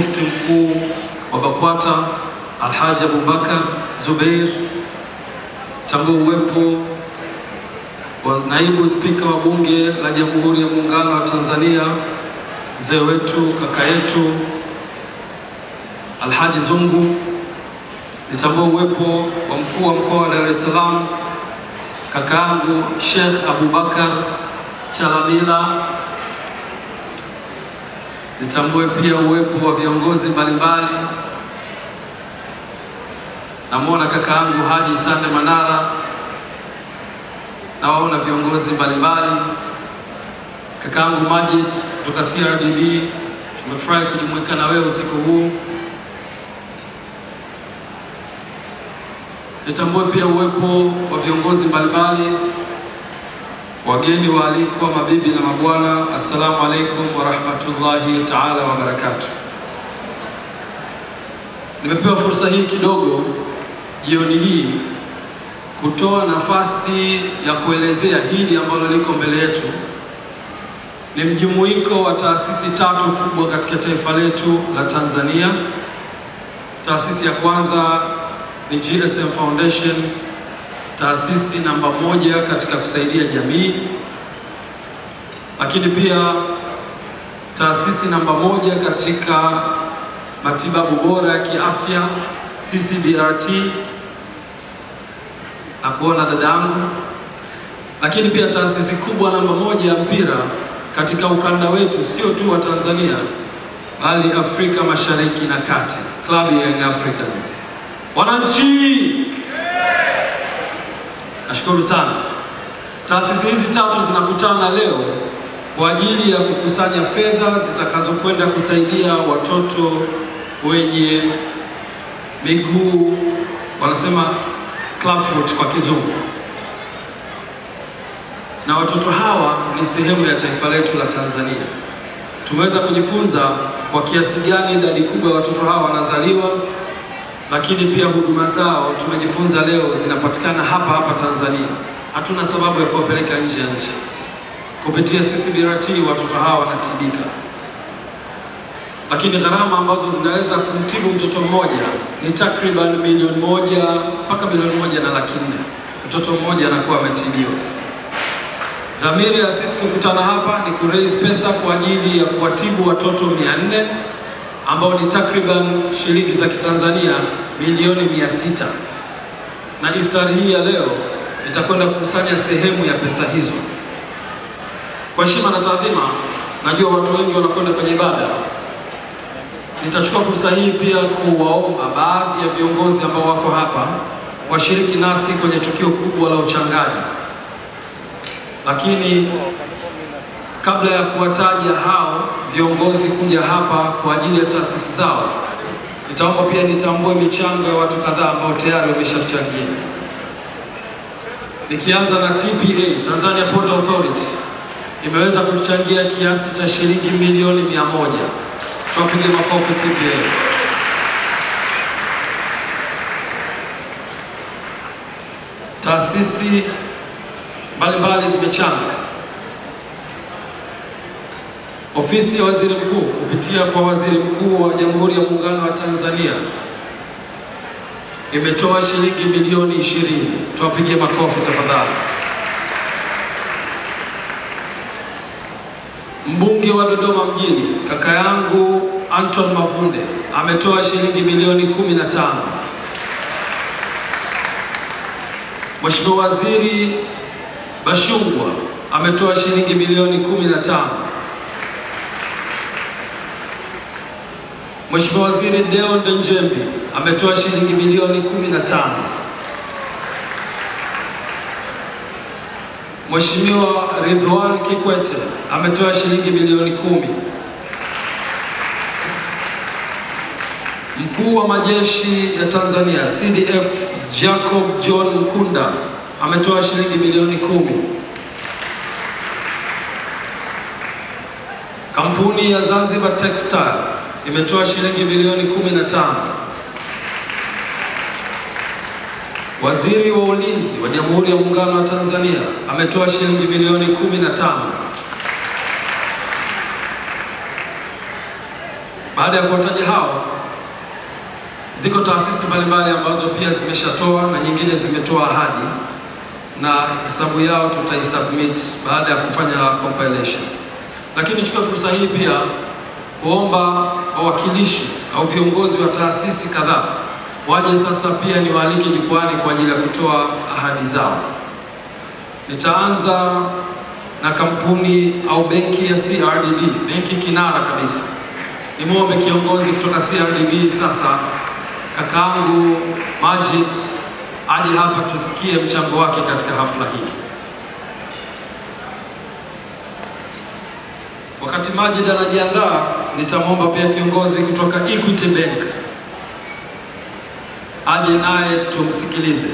Mufti mkuu wa BAKWATA Alhaji Abubakar Zubeir, tambua uwepo wa naibu spika wa bunge la Jamhuri ya Muungano wa Tanzania, mzee wetu, kaka yetu Alhaji Zungu. Nitambua uwepo wa mkuu wa mkoa wa Dar es Salaam, kakaangu Sheikh Abubakar Chalamila. Nitambue pia uwepo wa viongozi mbalimbali. Namuona kakaangu Haji Sande Manara, nawaona viongozi mbalimbali. Kakaangu Majid kutoka CRDB, tumefurahi kujumuika na wewe usiku huu. Nitambue pia uwepo wa viongozi mbalimbali, wageni waalikwa, mabibi na mabwana. Assalamu alaikum wa rahmatullahi ta'ala wa barakatuh. Nimepewa fursa hii kidogo jioni hii kutoa nafasi ya kuelezea hili ambalo liko mbele yetu. Ni mjumuiko wa taasisi tatu kubwa katika taifa letu la Tanzania. Taasisi ya kwanza ni GSM Foundation, taasisi namba 1 katika kusaidia jamii. Lakini pia taasisi namba 1 katika matibabu bora ya kiafya, CCBRT, na kuona dadangu. Lakini pia taasisi kubwa namba 1 ya mpira katika ukanda wetu, sio tu wa Tanzania bali Afrika Mashariki na Kati, Club ya Young Africans. Wananchi, nashukuru sana. Taasisi hizi tatu zinakutana leo kwa ajili ya kukusanya fedha zitakazokwenda kusaidia watoto wenye miguu, wanasema clubfoot kwa kizungu. Na watoto hawa ni sehemu ya taifa letu la Tanzania. Tumeweza kujifunza kwa kiasi gani idadi kubwa ya watoto hawa wanazaliwa, lakini pia huduma zao tumejifunza leo zinapatikana hapa hapa Tanzania. Hatuna sababu ya kuwapeleka nje ya nchi. Kupitia CCBRT watoto hawa wanatibika. Lakini gharama ambazo zinaweza kumtibu mtoto mmoja ni takriban milioni 1 mpaka milioni 1.4. Mtoto mmoja anakuwa ametibiwa. Dhamira ya sisi kukutana hapa ni kuraise pesa kwa ajili ya kuwatibu watoto 400 ambao ni takriban shilingi za Kitanzania milioni 600. Na iftari hii ya leo nitakwenda kukusanya sehemu ya pesa hizo. Kwa heshima na taadhima, najua watu wengi wanakwenda kwenye ibada. Nitachukua fursa hii pia kuwaomba baadhi ya viongozi ambao wako hapa washiriki nasi kwenye tukio kubwa la uchangaji. Lakini kabla ya kuwataja hao viongozi kuja hapa kwa ajili ya taasisi zao, nitaomba pia nitambue michango ya watu kadhaa ambao tayari wameshachangia. Nikianza na TPA, Tanzania Port Authority, imeweza kuchangia kiasi cha shilingi milioni 100. Tupige makofi TPA. Taasisi mbalimbali zimechanga. Ofisi ya Waziri Mkuu kupitia kwa Waziri Mkuu wa Jamhuri ya Muungano wa Tanzania imetoa shilingi milioni 20. Tuwapigie makofi tafadhali. Mbunge wa Dodoma mjini, kaka yangu Anton Mavunde, ametoa shilingi milioni 15. Mheshimiwa Waziri Bashungwa ametoa shilingi milioni 15. Mheshimiwa Waziri Deo Ndejembi ametoa shilingi milioni 15. Mheshimiwa Ridwan Kikwete ametoa shilingi milioni 10. Mkuu wa majeshi ya Tanzania CDF Jacob John Mkunda ametoa shilingi milioni 10. Kampuni ya Zanzibar Textile imetoa shilingi milioni 15. Waziri wa Ulinzi wa Jamhuri ya Muungano wa Tanzania ametoa shilingi milioni 15. Baada ya kuwataja hao, ziko taasisi mbalimbali ambazo pia zimeshatoa na nyingine zimetoa ahadi, na hesabu yao tutaisubmit baada ya kufanya compilation. Lakini nichukue fursa hii pia kuomba wawakilishi au viongozi wa taasisi kadhaa waje sasa pia niwaalike jukwani kwa ajili ya kutoa ahadi zao. Nitaanza na kampuni au benki ya CRDB, benki kinara kabisa. Nimwombe kiongozi kutoka CRDB sasa, kakaangu Majid, aje hapa tusikie mchango wake katika hafla hii. Wakati Majid anajiandaa, nitamwomba pia kiongozi kutoka Equity Bank aje naye tumsikilize.